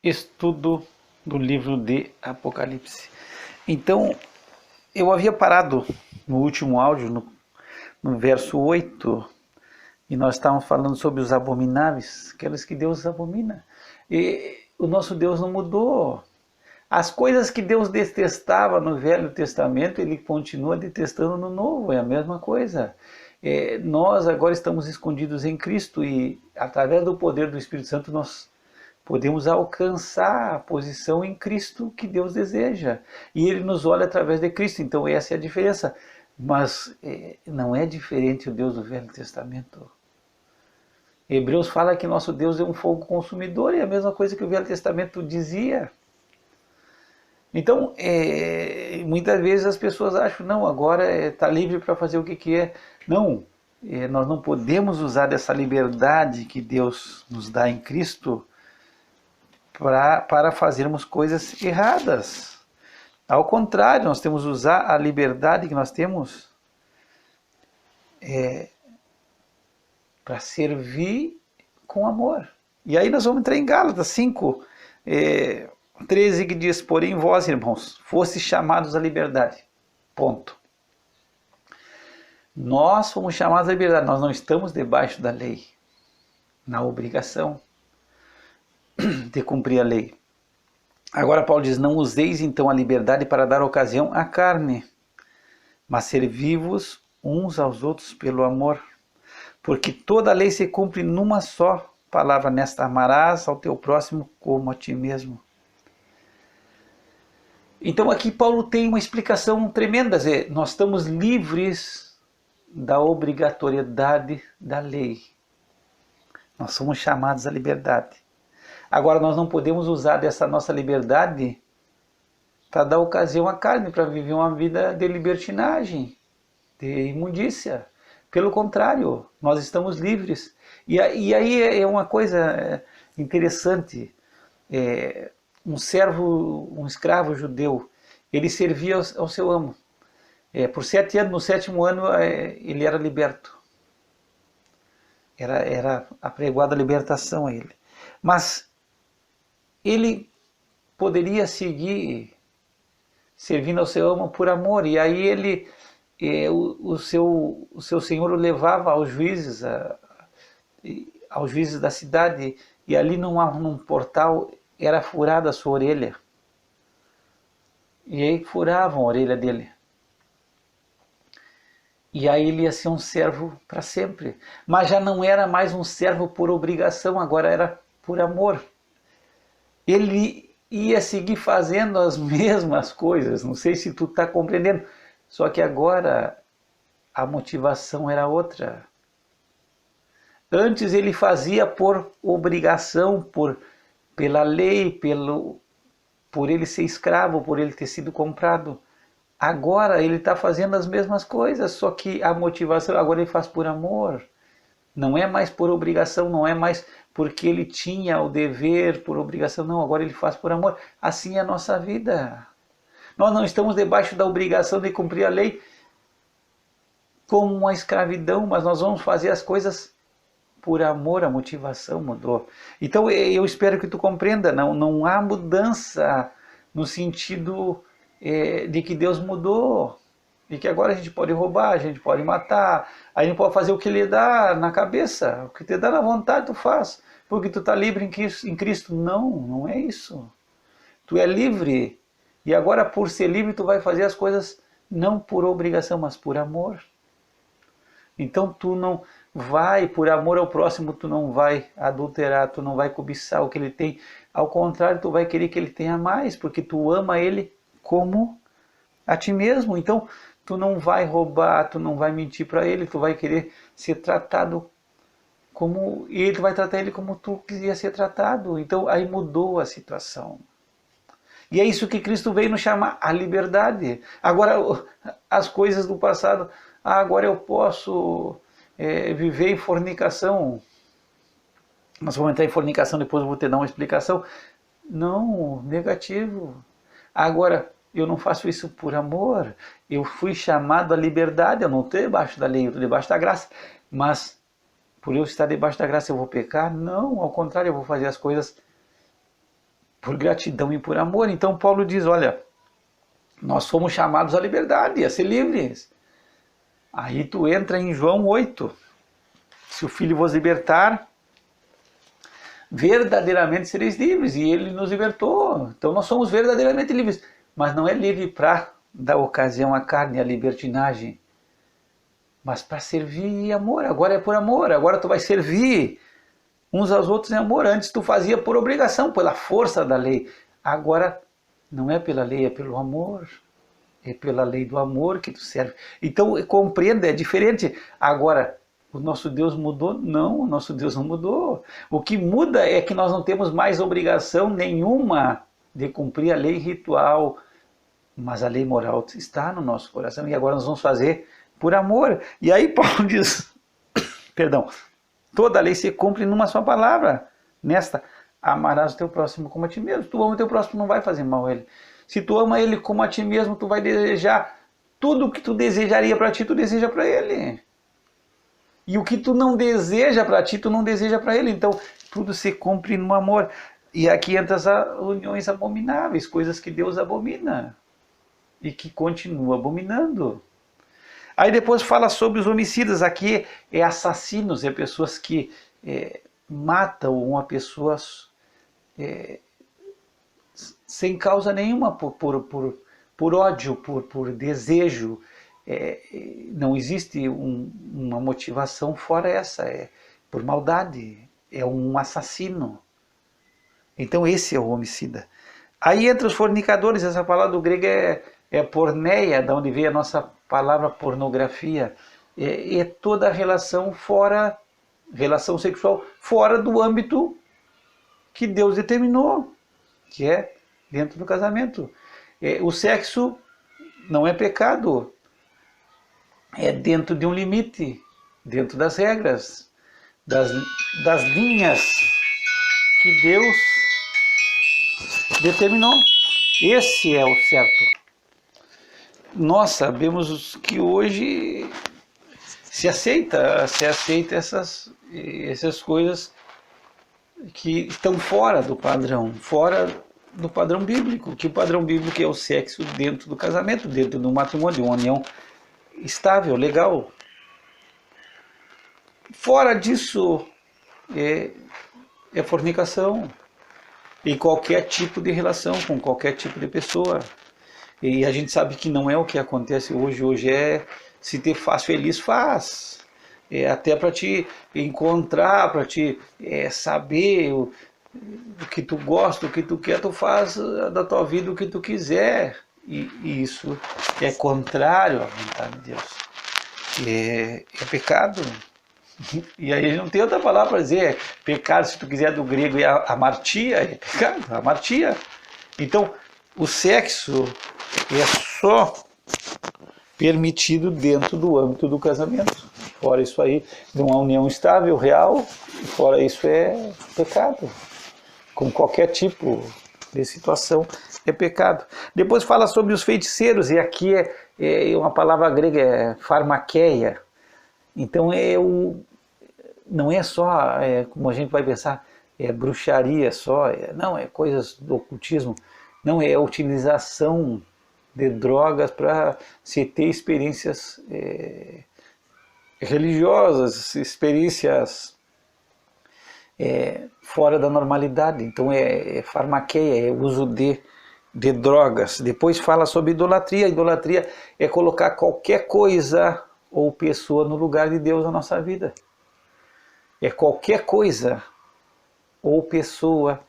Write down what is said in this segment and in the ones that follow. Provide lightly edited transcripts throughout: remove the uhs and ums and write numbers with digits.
estudo do livro de Apocalipse. Então, eu havia parado no último áudio, no verso 8, e nós estávamos falando sobre os abomináveis, aqueles que Deus abomina. E o nosso Deus não mudou. As coisas que Deus detestava no Velho Testamento, Ele continua detestando no Novo, é a mesma coisa. Nós agora estamos escondidos em Cristo e, através do poder do Espírito Santo, nós podemos alcançar a posição em Cristo que Deus deseja. E Ele nos olha através de Cristo, então essa é a diferença. Mas não é diferente o Deus do Velho Testamento. Hebreus fala que nosso Deus é um fogo consumidor, e é a mesma coisa que o Velho Testamento dizia. Então, muitas vezes as pessoas acham, não, agora está livre para fazer o que quer. Não, nós não podemos usar dessa liberdade que Deus nos dá em Cristo para fazermos coisas erradas. Ao contrário, nós temos que usar a liberdade que nós temos para servir com amor. E aí nós vamos entrar em Gálatas 5, 13, que diz: porém vós, irmãos, fostes chamados à liberdade. Ponto. Nós fomos chamados à liberdade, nós não estamos debaixo da lei, na obrigação de cumprir a lei. Agora Paulo diz: não useis então a liberdade para dar ocasião à carne, mas servi-vos uns aos outros pelo amor. Porque toda a lei se cumpre numa só palavra: nesta amarás ao teu próximo como a ti mesmo. Então aqui Paulo tem uma explicação tremenda. Nós estamos livres da obrigatoriedade da lei. Nós somos chamados à liberdade. Agora nós não podemos usar dessa nossa liberdade para dar ocasião à carne, para viver uma vida de libertinagem, de imundícia. Pelo contrário, nós estamos livres. E aí é uma coisa interessante. Um escravo judeu, ele servia ao seu amo. Por 7 anos, no 7º ano, ele era liberto. Era apregoada a libertação a ele. Mas ele poderia seguir servindo ao seu amo por amor. E aí o seu senhor o levava aos juízes da cidade, e ali num portal era furada a sua orelha. E aí furavam a orelha dele. E aí ele ia ser um servo para sempre. Mas já não era mais um servo por obrigação, agora era por amor. Ele ia seguir fazendo as mesmas coisas, não sei se tu está compreendendo. Só que agora a motivação era outra. Antes ele fazia por obrigação, pela lei, por ele ser escravo, por ele ter sido comprado. Agora ele está fazendo as mesmas coisas, só que a motivação, agora ele faz por amor. Não é mais por obrigação, não é mais porque ele tinha o dever por obrigação, não, agora ele faz por amor. Assim é a nossa vida. Nós não estamos debaixo da obrigação de cumprir a lei como uma escravidão, mas nós vamos fazer as coisas por amor, a motivação mudou. Então eu espero que tu compreenda, não há mudança no sentido de que Deus mudou, e que agora a gente pode roubar, a gente pode matar, a gente pode fazer o que lhe dá na cabeça, o que te dá na vontade tu faz, porque tu está livre em Cristo. Não é isso. Tu é livre, e agora por ser livre tu vai fazer as coisas não por obrigação, mas por amor. Então tu não vai, por amor ao próximo, tu não vai adulterar, tu não vai cobiçar o que ele tem. Ao contrário, tu vai querer que ele tenha mais, porque tu ama ele como a ti mesmo. Então tu não vai roubar, tu não vai mentir para ele, tu vai querer ser tratado como... E tu vai tratar ele como tu queria ser tratado. Então aí mudou a situação. E é isso que Cristo veio nos chamar, a liberdade. Agora, as coisas do passado, agora eu posso viver em fornicação. Nós vamos entrar em fornicação, depois eu vou te dar uma explicação. Não, negativo. Agora, eu não faço isso por amor. Eu fui chamado à liberdade, eu não estou debaixo da lei, eu estou debaixo da graça. Mas, por eu estar debaixo da graça, eu vou pecar? Não, ao contrário, eu vou fazer as coisas por gratidão e por amor. Então Paulo diz, olha, nós fomos chamados à liberdade, a ser livres. Aí tu entra em João 8. Se o Filho vos libertar, verdadeiramente sereis livres. E ele nos libertou. Então nós somos verdadeiramente livres. Mas não é livre para dar ocasião à carne, à libertinagem. Mas para servir em amor. Agora é por amor. Agora tu vai servir uns aos outros em amor. Antes tu fazia por obrigação, pela força da lei. Agora não é pela lei, é pelo amor. É pela lei do amor que tu serve. Então compreenda, é diferente. Agora, o nosso Deus mudou? Não, o nosso Deus não mudou. O que muda é que nós não temos mais obrigação nenhuma de cumprir a lei ritual, mas a lei moral está no nosso coração e agora nós vamos fazer por amor. E aí Paulo diz, perdão, toda a lei se cumpre numa só palavra, nesta, amarás o teu próximo como a ti mesmo. Tu ama o teu próximo, não vai fazer mal a ele. Se tu ama ele como a ti mesmo, tu vai desejar tudo o que tu desejaria para ti, tu deseja para ele. E o que tu não deseja para ti, tu não deseja para ele. Então, tudo se cumpre no amor. E aqui entram as uniões abomináveis, coisas que Deus abomina. E que continua abominando. Aí depois fala sobre os homicidas. Aqui é assassinos, é pessoas que matam uma pessoa sem causa nenhuma, por ódio, por desejo. Não existe uma motivação fora essa, é por maldade, é um assassino. Então esse é o homicida. Aí entre os fornicadores, essa palavra do grego é porneia, da onde veio a nossa palavra pornografia. É toda relação relação sexual fora do âmbito que Deus determinou, que é dentro do casamento. O sexo não é pecado, é dentro de um limite, dentro das regras, das linhas que Deus determinou. Esse é o certo. Nós sabemos que hoje se aceita essas coisas que estão fora do padrão bíblico, que o padrão bíblico é o sexo dentro do casamento, dentro do matrimônio, de uma união estável, legal. Fora disso é fornicação e qualquer tipo de relação com qualquer tipo de pessoa. E a gente sabe que não é o que acontece hoje. Hoje se te faz feliz, faz. Até para te encontrar, para te saber o que tu gosta, o que tu quer, tu faz da tua vida o que tu quiser. E isso é contrário à vontade de Deus. É pecado. E aí não tem outra palavra para dizer. Pecado, se tu quiser, do grego, é amartia. É pecado, amartia. Então, o sexo é só permitido dentro do âmbito do casamento. Fora isso aí, de uma união estável, real, fora isso é pecado. Com qualquer tipo de situação é pecado. Depois fala sobre os feiticeiros, e aqui é uma palavra grega, é farmaqueia. Então não é só, como a gente vai pensar, bruxaria só, não, é coisas do ocultismo, não, é a utilização de drogas para se ter experiências religiosas, experiências fora da normalidade. Então é farmaqueia, é uso de drogas. Depois fala sobre idolatria. Idolatria é colocar qualquer coisa ou pessoa no lugar de Deus na nossa vida. É qualquer coisa ou pessoa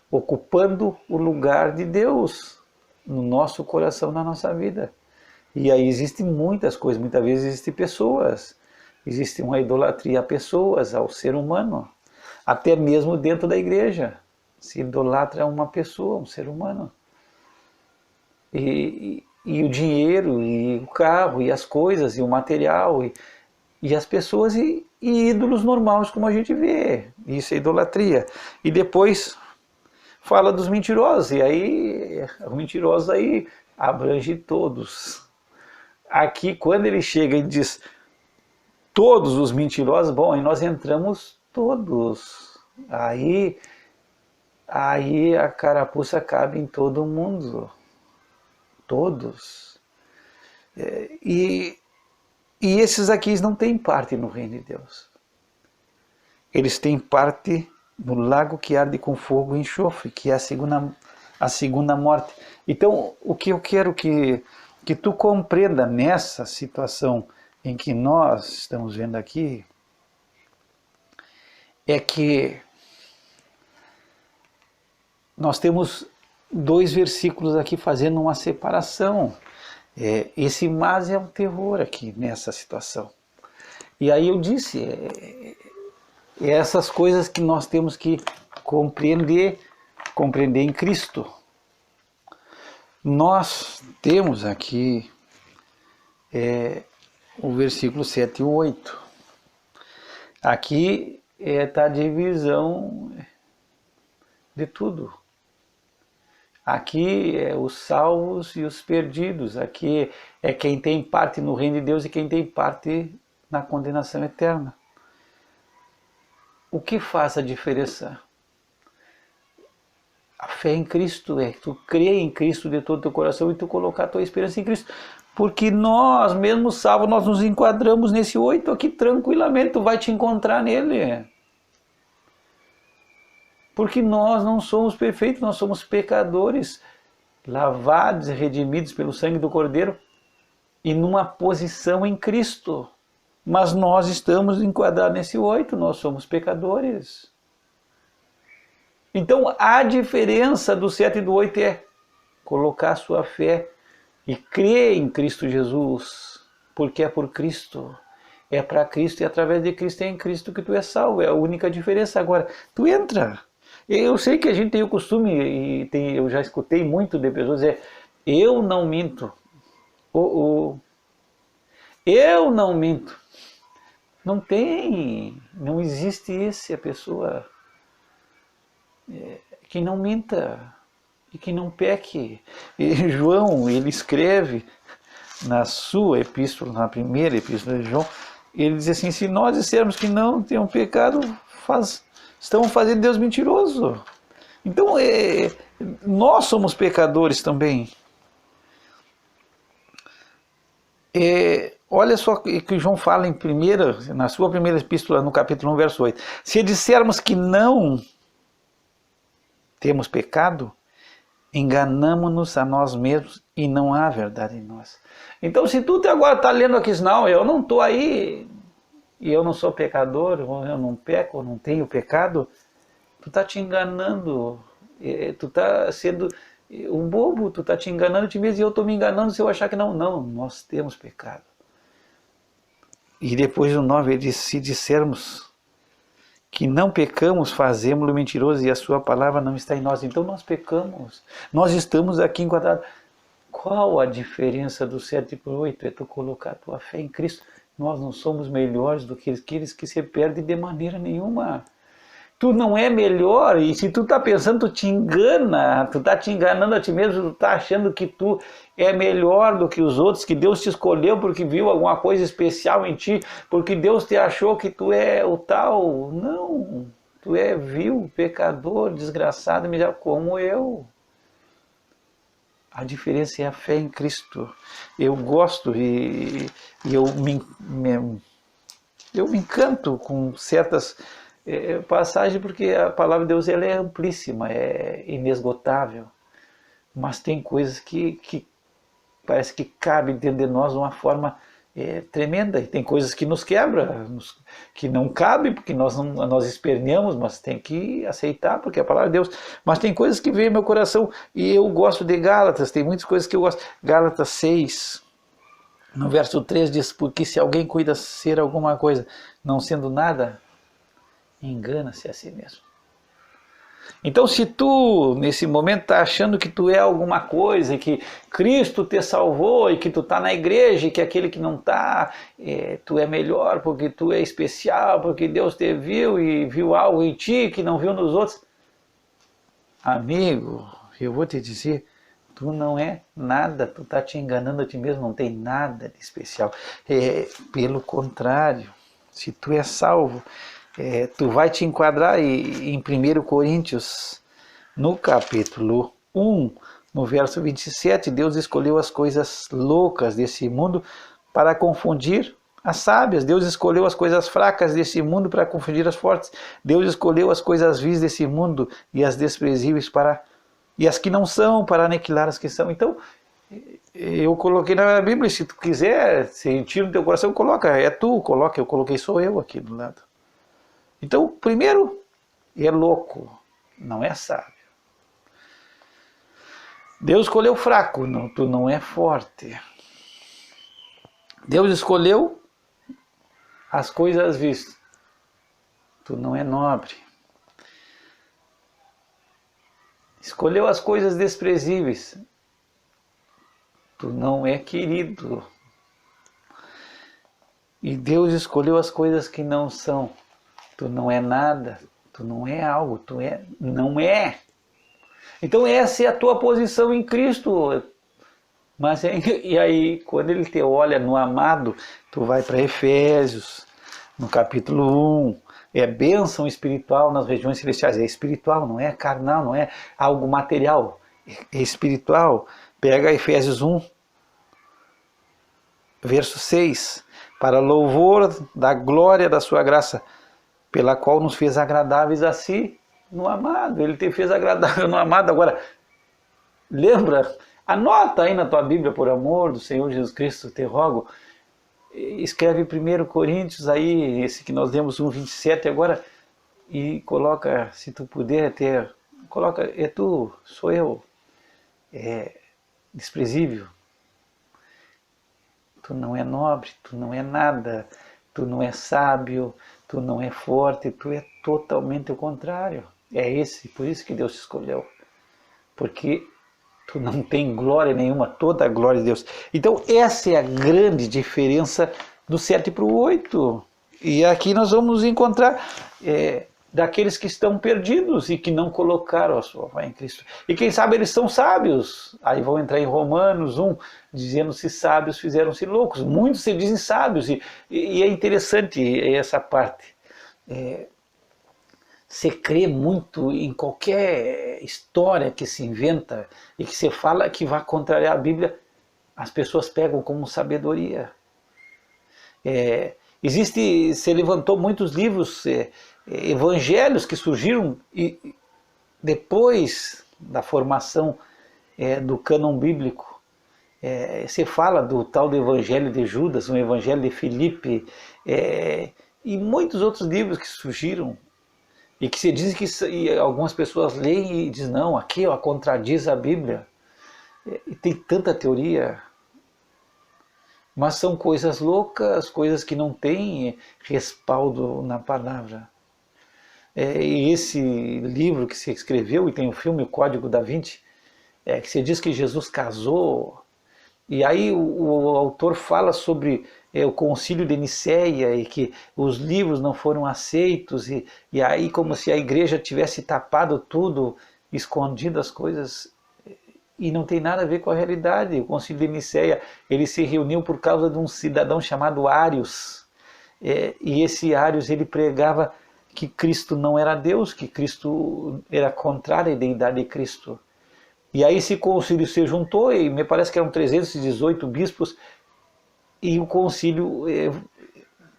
ocupando o lugar de Deus no nosso coração, na nossa vida. E aí existem muitas coisas, muitas vezes existem pessoas, existe uma idolatria a pessoas, ao ser humano, até mesmo dentro da igreja, se idolatra uma pessoa, um ser humano. E o dinheiro, e o carro, e as coisas, e o material, e as pessoas, e ídolos normais como a gente vê, isso é idolatria. E depois fala dos mentirosos, e aí os mentirosos aí abrange todos. Aqui quando ele chega e diz todos os mentirosos, bom, aí nós entramos todos. Aí aí a carapuça cabe em todo mundo, todos. E esses aqui não têm parte no reino de Deus. Eles têm parte no lago que arde com fogo e enxofre, que é a segunda morte. Então, o que eu quero que tu compreenda nessa situação em que nós estamos vendo aqui, é que nós temos 2 versículos aqui fazendo uma separação. Esse mas é um terror aqui nessa situação. E aí eu disse, essas coisas que nós temos que compreender em Cristo. Nós temos aqui o versículo 7 e 8. Aqui está a divisão de tudo. Aqui é os salvos e os perdidos. Aqui é quem tem parte no reino de Deus e quem tem parte na condenação eterna. O que faz a diferença? A fé em Cristo é tu crer em Cristo de todo o teu coração e tu colocar a tua esperança em Cristo. Porque nós, mesmo salvos, nós nos enquadramos nesse 8 aqui tranquilamente. Tu vai te encontrar nele. Porque nós não somos perfeitos, nós somos pecadores, lavados e redimidos pelo sangue do Cordeiro e numa posição em Cristo. Mas nós estamos enquadrados nesse 8, nós somos pecadores. Então a diferença do 7 e do 8 é colocar a sua fé e crer em Cristo Jesus, porque é por Cristo, é para Cristo e através de Cristo é em Cristo que tu é salvo, é a única diferença. Agora, tu entra. Eu sei que a gente tem o costume, eu já escutei muito de pessoas dizer, eu não minto. Eu não minto. Não existe a pessoa que não minta e que não peque. E João, ele escreve na sua epístola, na primeira epístola de João, ele diz assim, se nós dissermos que não temos pecado, estamos fazendo Deus mentiroso. Então, nós somos pecadores também. Olha só o que João fala na sua primeira epístola, no capítulo 1, verso 8. Se dissermos que não temos pecado, enganamo-nos a nós mesmos e não há verdade em nós. Então, se tu agora está lendo aqui, não, eu não estou aí, e eu não sou pecador, eu não peco, eu não tenho pecado, tu está te enganando, tu está sendo um bobo, tu está te enganando de mesmo, e eu estou me enganando se eu achar que não, nós temos pecado. E depois o 9 ele diz, se dissermos que não pecamos, fazemos-lo mentiroso e a sua palavra não está em nós. Então nós pecamos, nós estamos aqui enquadrados. Qual a diferença do 7 para o 8? É tu colocar a tua fé em Cristo. Nós não somos melhores do que aqueles que se perdem de maneira nenhuma. Tu não é melhor, e se tu está pensando, tu te engana, tu está te enganando a ti mesmo, tu está achando que tu é melhor do que os outros, que Deus te escolheu porque viu alguma coisa especial em ti, porque Deus te achou que tu é o tal. Não, tu é vil, pecador, desgraçado, como eu. A diferença é a fé em Cristo. Eu gosto e eu me encanto com certas passagens, porque a palavra de Deus ela é amplíssima, é inesgotável. Mas tem coisas que parece que cabe dentro de nós de uma forma tremenda. E tem coisas que nos quebra, que não cabe, porque nós esperneamos, mas tem que aceitar, porque é a palavra de Deus. Mas tem coisas que vêm no meu coração, e eu gosto de Gálatas, tem muitas coisas que eu gosto. Gálatas 6, no verso 3 diz, porque se alguém cuida ser alguma coisa, não sendo nada, engana-se a si mesmo. Então, se tu, nesse momento, está achando que tu é alguma coisa, e que Cristo te salvou, e que tu está na igreja, e que aquele que não está, tu é melhor, porque tu é especial, porque Deus te viu, e viu algo em ti que não viu nos outros. Amigo, eu vou te dizer, tu não é nada, tu está te enganando a ti mesmo, não tem nada de especial. Pelo contrário, se tu é salvo, tu vai te enquadrar em 1 Coríntios no capítulo 1, no verso 27, Deus escolheu as coisas loucas desse mundo para confundir as sábias. Deus escolheu as coisas fracas desse mundo para confundir as fortes. Deus escolheu as coisas vis desse mundo e as desprezíveis e as que não são, para aniquilar as que são. Então, eu coloquei na minha Bíblia, se tu quiser, sentir no teu coração, coloca, é tu, coloca, eu coloquei, sou eu aqui do lado. Então, primeiro, é louco, não é sábio. Deus escolheu fraco, não, tu não é forte. Deus escolheu as coisas vistas, tu não é nobre. Escolheu as coisas desprezíveis, tu não é querido. E Deus escolheu as coisas que não são, tu não é nada, tu não é algo, não é. Então essa é a tua posição em Cristo. Mas e aí, quando ele te olha no amado, tu vai para Efésios, no capítulo 1, é bênção espiritual nas regiões celestiais. É espiritual, não é carnal, não é algo material, é espiritual. Pega Efésios 1, verso 6, para louvor da glória da sua graça, pela qual nos fez agradáveis a si no amado. Ele te fez agradável no amado. Agora, lembra, anota aí na tua Bíblia, por amor do Senhor Jesus Cristo, te rogo, escreve 1 Coríntios aí, esse que nós lemos 1:27 agora, e coloca, se tu puder ter, coloca, é tu, sou eu, é desprezível, tu não é nobre, tu não é nada, tu não é sábio, tu não é forte, tu é totalmente o contrário. É esse, por isso que Deus te escolheu, porque tu não tem glória nenhuma, toda a glória de Deus. Então essa é a grande diferença do 7 para o 8. E aqui nós vamos encontrar daqueles que estão perdidos e que não colocaram a sua fé em Cristo. E quem sabe eles são sábios. Aí vão entrar em Romanos 1, dizendo-se sábios, fizeram-se loucos. Muitos se dizem sábios. E é interessante essa parte. Você crê muito em qualquer história que se inventa e que você fala que vai contrariar a Bíblia, as pessoas pegam como sabedoria. Você levantou muitos livros, evangelhos que surgiram depois da formação do cânon bíblico. Você fala do tal do Evangelho de Judas, o Evangelho de Filipe, e muitos outros livros que surgiram, e que se diz que algumas pessoas leem e dizem, não, aqui contradiz a Bíblia. E tem tanta teoria, mas são coisas loucas, coisas que não têm respaldo na palavra. E esse livro que se escreveu, e tem o filme O Código da Vinci, que se diz que Jesus casou, e aí o autor fala sobre o concílio de Nicéia e que os livros não foram aceitos, e aí como se a igreja tivesse tapado tudo, escondido as coisas, e não tem nada a ver com a realidade. O concílio de Nicéia, ele se reuniu por causa de um cidadão chamado Ários, e esse Ários, ele pregava que Cristo não era Deus, que Cristo era contrário à deidade de Cristo. E aí esse concílio se juntou, e me parece que eram 318 bispos, e o concílio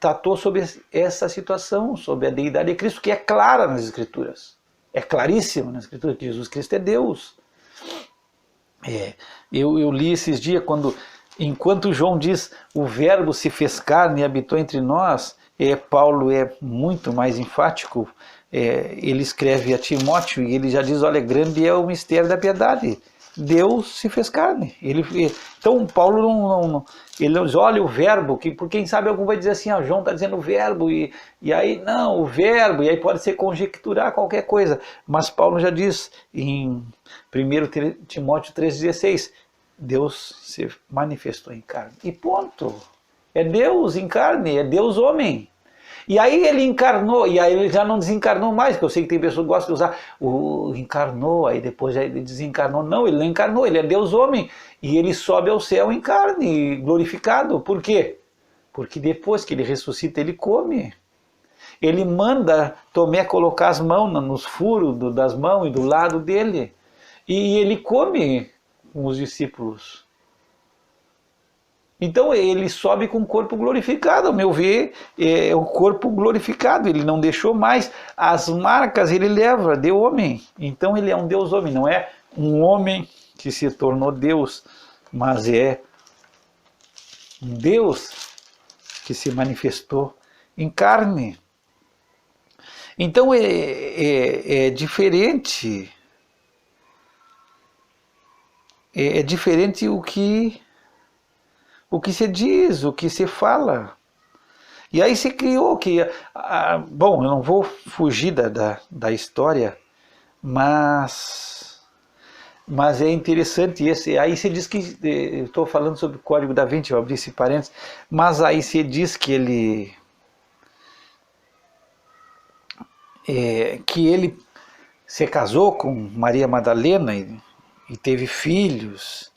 tratou sobre essa situação, sobre a deidade de Cristo, que é clara nas Escrituras. É claríssimo nas Escrituras que Jesus Cristo é Deus. Eu li esses dias, enquanto João diz, o verbo se fez carne e habitou entre nós, Paulo é muito mais enfático. Ele escreve a Timóteo e ele já diz, olha, grande é o mistério da piedade, Deus se fez carne. Então Paulo ele não diz, olha o verbo, por quem sabe algum vai dizer assim, João está dizendo o verbo, e aí não, o verbo, e aí pode ser conjecturar qualquer coisa, mas Paulo já diz em 1 Timóteo 3,16, Deus se manifestou em carne, e ponto. É Deus em carne, é Deus homem. E aí ele encarnou, e aí ele já não desencarnou mais, porque eu sei que tem pessoas que gostam de usar o encarnou, aí depois ele desencarnou. Não, ele não encarnou, ele é Deus homem, e ele sobe ao céu em carne, glorificado. Por quê? Porque depois que ele ressuscita, ele come. ele manda Tomé colocar as mãos nos furos das mãos e do lado dele. E ele come com os discípulos. Então ele sobe com o corpo glorificado, ao meu ver, é o corpo glorificado, ele não deixou mais, as marcas ele leva de homem, então ele é um Deus homem, não é um homem que se tornou Deus, mas é um Deus que se manifestou em carne. Então é diferente, é diferente o que se diz, o que se fala. E aí se criou que, bom, eu não vou fugir da história, mas é interessante esse. Aí se diz que, eu estou falando sobre o Código da Vinci, eu abri esse parênteses, mas aí se diz que ele se casou com Maria Madalena e teve filhos.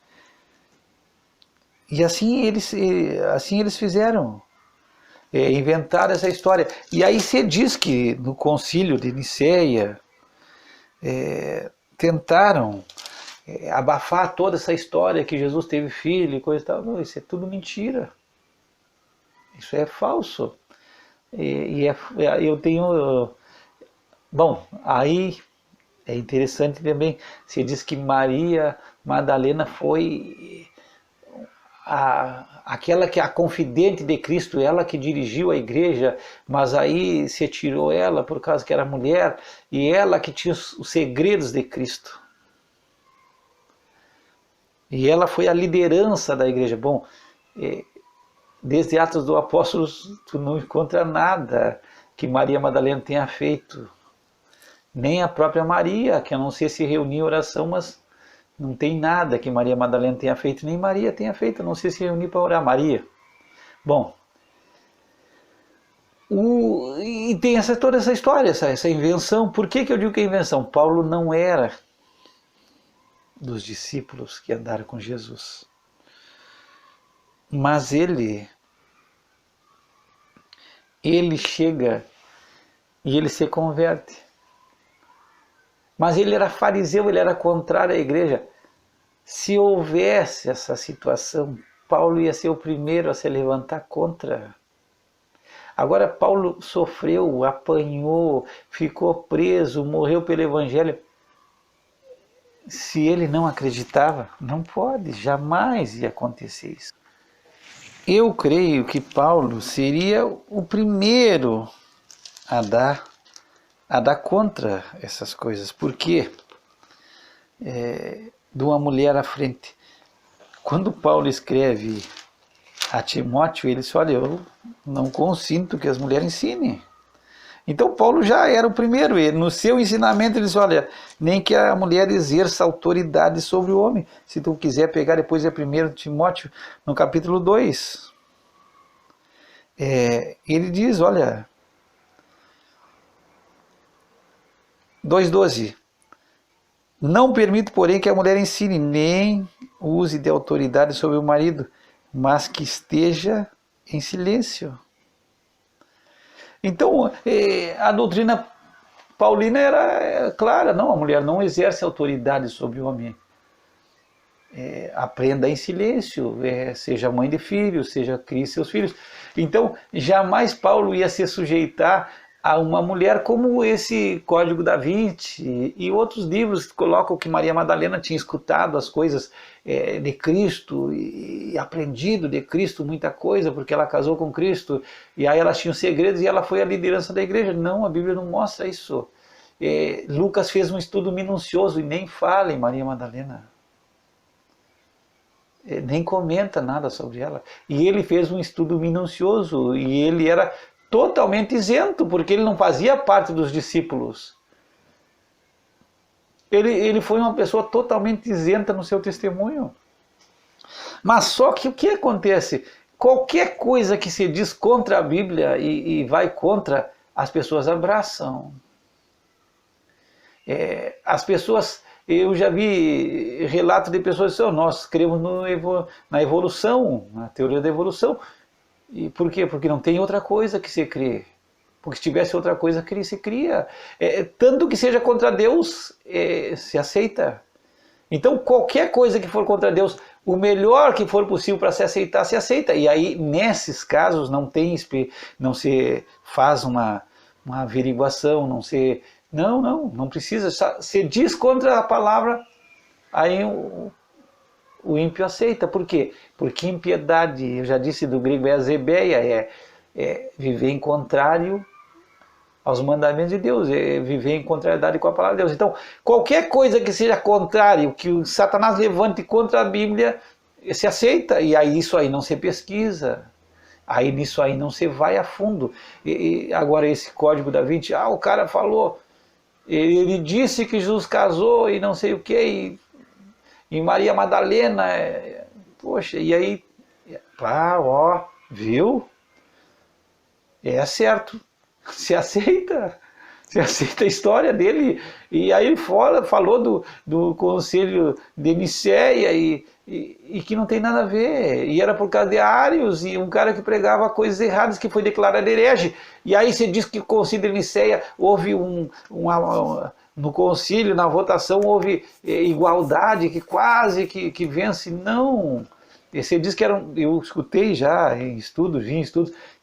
E assim eles fizeram, inventaram essa história. E aí se diz que no concílio de Nicéia tentaram abafar toda essa história que Jesus teve filho e coisa e tal. Não, isso é tudo mentira. Isso é falso. Eu tenho... Bom, aí é interessante também, se diz que Maria Madalena foi... aquela que é a confidente de Cristo, ela que dirigiu a igreja, mas aí se tirou ela por causa que era mulher, e ela que tinha os segredos de Cristo. E ela foi a liderança da igreja. Bom, desde Atos dos Apóstolos, tu não encontra nada que Maria Madalena tenha feito. Nem a própria Maria, que eu não sei se reuniu em oração, mas não tem nada que Maria Madalena tenha feito, nem Maria tenha feito, não sei se reunir para orar. Maria. Bom, e tem toda essa história, essa invenção. Por que eu digo que é invenção? Paulo não era dos discípulos que andaram com Jesus. Mas ele chega e ele se converte. Mas ele era fariseu, ele era contrário à igreja. Se houvesse essa situação, Paulo ia ser o primeiro a se levantar contra. Agora Paulo sofreu, apanhou, ficou preso, morreu pelo evangelho. Se ele não acreditava, não pode, jamais ia acontecer isso. Eu creio que Paulo seria o primeiro a dar contra essas coisas. Por quê? De uma mulher à frente. Quando Paulo escreve a Timóteo, ele diz, olha, eu não consinto que as mulheres ensinem. Então Paulo já era o primeiro, no seu ensinamento ele diz, olha, nem que a mulher exerça autoridade sobre o homem. Se tu quiser pegar depois é 1 Timóteo, no capítulo 2. Ele diz, olha, 2,12. Não permito, porém, que a mulher ensine, nem use de autoridade sobre o marido, mas que esteja em silêncio. Então, a doutrina paulina era clara, não, a mulher não exerce autoridade sobre o homem. Aprenda em silêncio, seja mãe de filhos, crie seus filhos. Então, jamais Paulo ia se sujeitar a uma mulher como esse Código da Vinci e outros livros que colocam que Maria Madalena tinha escutado as coisas de Cristo e aprendido de Cristo muita coisa, porque ela casou com Cristo, e aí ela tinha segredos e ela foi a liderança da igreja. Não, a Bíblia não mostra isso. Lucas fez um estudo minucioso e nem fala em Maria Madalena. Nem comenta nada sobre ela. E ele fez um estudo minucioso e ele era totalmente isento, porque ele não fazia parte dos discípulos. Ele foi uma pessoa totalmente isenta no seu testemunho. Mas só que o que acontece? Qualquer coisa que se diz contra a Bíblia e vai contra, as pessoas abraçam. As pessoas, eu já vi relatos de pessoas que nós cremos na evolução, na teoria da evolução. E por quê? Porque não tem outra coisa que se crê. Porque se tivesse outra coisa, se cria. Tanto que seja contra Deus, se aceita. Então, qualquer coisa que for contra Deus, o melhor que for possível para se aceitar, se aceita. E aí, nesses casos, não se faz uma averiguação, não precisa. Se diz contra a palavra, aí o ímpio aceita. Por quê? Porque impiedade, eu já disse do grego, é azebeia, viver em contrário aos mandamentos de Deus, viver em contrariedade com a palavra de Deus. Então, qualquer coisa que seja contrário, que o Satanás levante contra a Bíblia, se aceita, e aí isso aí não se pesquisa, aí nisso aí não se vai a fundo. Agora esse código da Vinci, o cara falou, ele disse que Jesus casou e não sei o que, e Maria Madalena, poxa, e aí, viu? É certo. Se aceita a história dele, e aí ele falou do conselho de Nicéia e que não tem nada a ver, e era por causa de Ários, e um cara que pregava coisas erradas, que foi declarado herege, e aí você diz que o concílio de Nicéia houve no concílio, na votação, houve igualdade, que quase que vence, não. E você diz que eu escutei já em estudos,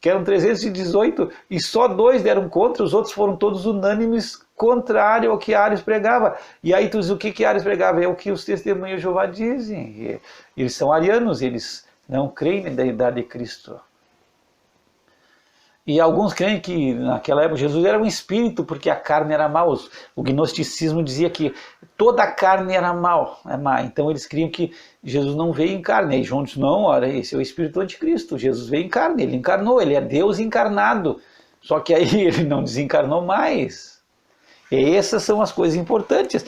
que eram 318 e só 2 deram contra, os outros foram todos unânimes contrário ao que Ários pregava. E aí tu diz o que Ários pregava? É o que os testemunhos de Jeová dizem. Eles são arianos, eles não creem na deidade de Cristo. E alguns creem que naquela época Jesus era um espírito, porque a carne era má. O gnosticismo dizia que toda a carne era má. Então eles criam que Jesus não veio em carne. E João disse, não, olha, esse é o espírito anticristo. Jesus veio em carne, ele encarnou, ele é Deus encarnado. Só que aí ele não desencarnou mais. E essas são as coisas importantes.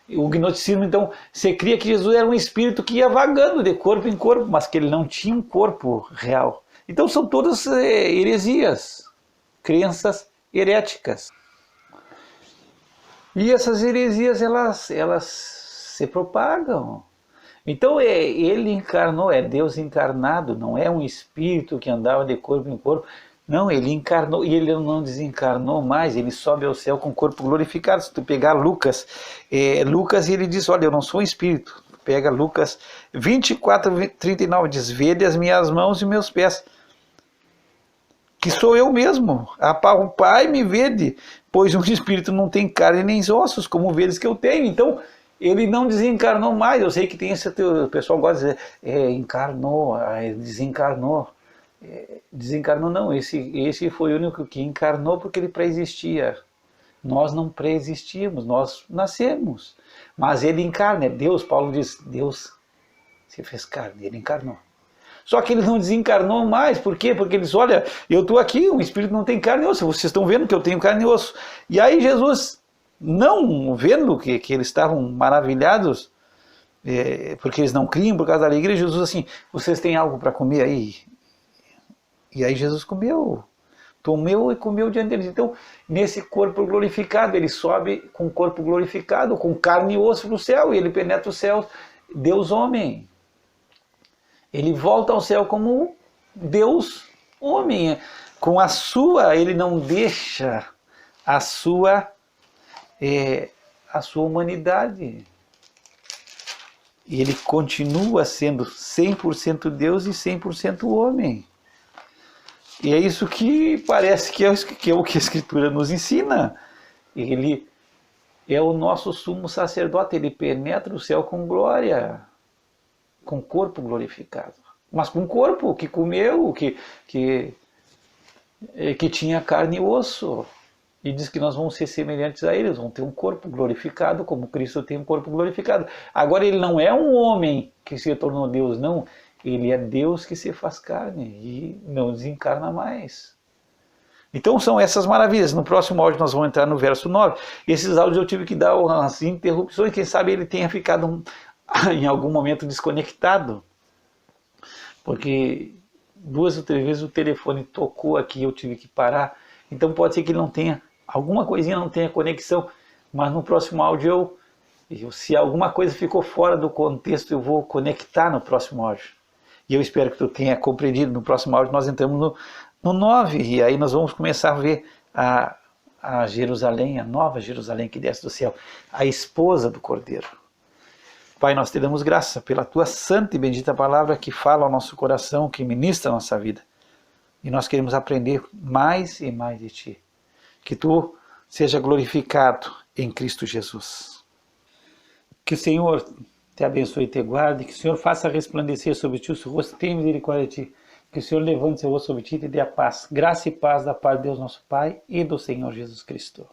O gnosticismo, então, você cria que Jesus era um espírito que ia vagando de corpo em corpo, mas que ele não tinha um corpo real. Então são todas heresias, crenças heréticas. E essas heresias, elas se propagam. Então ele encarnou, é Deus encarnado, não é um espírito que andava de corpo em corpo. Não, ele encarnou e ele não desencarnou mais, ele sobe ao céu com o corpo glorificado. Se tu pegar Lucas, ele diz, olha, eu não sou um espírito. Pega Lucas 24, 39, diz, vede as minhas mãos e meus pés, que sou eu mesmo. O Pai me vede, pois um espírito não tem carne nem ossos, como vedes que eu tenho. Então, ele não desencarnou mais. Eu sei que tem o pessoal gosta de dizer, encarnou, desencarnou. Desencarnou não, esse foi o único que encarnou porque ele pré-existia. Nós não pré-existíamos, nós nascemos. Mas ele encarna, é Deus. Paulo diz, Deus se fez carne, ele encarnou. Só que ele não desencarnou mais, por quê? Porque ele diz, olha, eu estou aqui, o espírito não tem carne e osso, vocês estão vendo que eu tenho carne e osso. E aí Jesus, não vendo que eles estavam maravilhados, porque eles não criam por causa da alegria, Jesus assim, vocês têm algo para comer aí? E aí Jesus comeu, tomou e comeu diante deles. Então, nesse corpo glorificado, ele sobe com o corpo glorificado, com carne e osso para o céu, e ele penetra o céu, Deus homem. Ele volta ao céu como Deus homem. Com a sua, ele não deixa a sua humanidade. E ele continua sendo 100% Deus e 100% homem. E é isso que parece que é o que a Escritura nos ensina. Ele é o nosso sumo sacerdote, ele penetra o céu com glória, com corpo glorificado. Mas com corpo que comeu, que tinha carne e osso. E diz que nós vamos ser semelhantes a eles, vamos ter um corpo glorificado, como Cristo tem um corpo glorificado. Agora ele não é um homem que se tornou Deus, não. Ele é Deus que se faz carne e não desencarna mais. Então são essas maravilhas. No próximo áudio nós vamos entrar no verso 9. Esses áudios eu tive que dar umas interrupções, quem sabe ele tenha ficado em algum momento desconectado. Porque 2 ou 3 vezes o telefone tocou aqui e eu tive que parar. Então pode ser que ele não tenha, alguma coisinha não tenha conexão. Mas no próximo áudio se alguma coisa ficou fora do contexto, eu vou conectar no próximo áudio. E eu espero que tu tenha compreendido. No próximo áudio nós entramos No 9, e aí nós vamos começar a ver a Jerusalém, a nova Jerusalém que desce do céu, a esposa do Cordeiro. Pai, nós te damos graça pela tua santa e bendita palavra que fala ao nosso coração, que ministra a nossa vida. E nós queremos aprender mais e mais de ti. Que tu seja glorificado em Cristo Jesus. Que o Senhor te abençoe e te guarde, que o Senhor faça resplandecer sobre ti o seu rosto, tenha misericórdia de ti. Que o Senhor levante seu rosto sobre ti e te dê a paz. Graça e paz da parte de Deus nosso Pai e do Senhor Jesus Cristo.